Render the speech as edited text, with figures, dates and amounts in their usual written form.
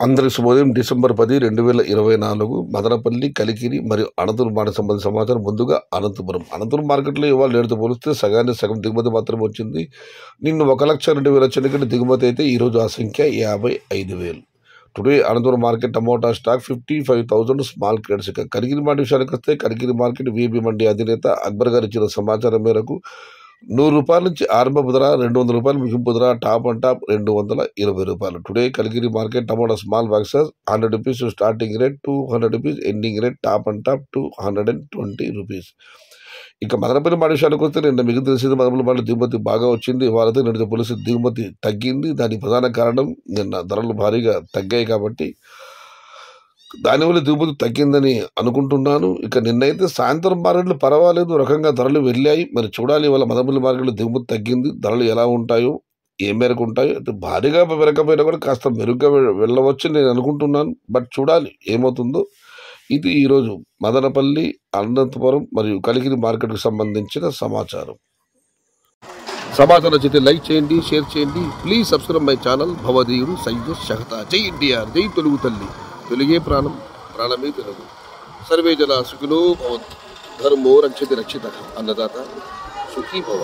అందరికి శుభోదయం. డిసెంబర్ 10, 2024 మదనపల్లి, కలికిరి మరియు అనంతపురం మార్కెట్ సంబంధించిన సమాచారం. ముందుగా అనంతపురం మార్కెట్లో ఇవాళ నేటితో పోలిస్తే సగం దిగుమతి మాత్రమే వచ్చింది. నిన్న 1,02,000 చెన్నగడ్డ దిగుమతి అయితే ఈరోజు ఆ సంఖ్య 55,000. Today Anantapuram market tomato stock 55,000 small crates. ఇక కలికిరి మార్కెట్ విషయానికి వస్తే కలికిరి మార్కెట్ వీబీ మండి అధినేత అక్బర్ గారు ఇచ్చిన సమాచారం మేరకు ₹100 నుంచి ఆరంభపు ధర, ₹200 ముగింపు ధర, top and top ₹220. Today Kalikiri market tomato small boxes ₹100 starting rate, ₹200 ending rate, top and top ₹220. ఇక మదనపల్లి మాట విషయానికి వస్తే నిన్న మీకు తెలిసింది మదనపల్లి మాట దిగుమతి బాగా వచ్చింది. ఇవాళ నిన్నటి పోలీసు దిగుమతి తగ్గింది. దానికి ప్రధాన కారణం నిన్న ధరలు భారీగా తగ్గాయి కాబట్టి దానివల్ల దిగుమతి తగ్గిందని అనుకుంటున్నాను. ఇక నిన్నైతే సాయంత్రం మార్కెట్లు పర్వాలేదు రకంగా ధరలు వెళ్ళాయి. మరి చూడాలి ఇవాళ మదనపల్లి మార్కెట్లో దిగుమతి తగ్గింది, ధరలు ఎలా ఉంటాయో, ఏ మేరకు ఉంటాయో. అయితే భారీగా పెరగకపోయినా కూడా కాస్త మెరుగ్గా వెళ్ళవచ్చు నేను అనుకుంటున్నాను. బట్ చూడాలి ఏమవుతుందో. ఇది ఈరోజు మదనపల్లి, అనంతపురం మరియు కలికిరి మార్కెట్కు సంబంధించిన సమాచారం. సమాచారం నచ్చితే లైక్ చేయండి, షేర్ చేయండి. Please subscribe my channel. భవదీయుడు సయ్యద్ షహతా. జై ఎన్టీఆర్, జై తెలుగు తల్లి. తెలుగే ప్రాణం, ప్రాణమే తెలుగు. సర్వే జన సుఖినో భవంతు. ధర్మో రక్షతి రక్షిత. అన్నదాత సుఖీ భవ.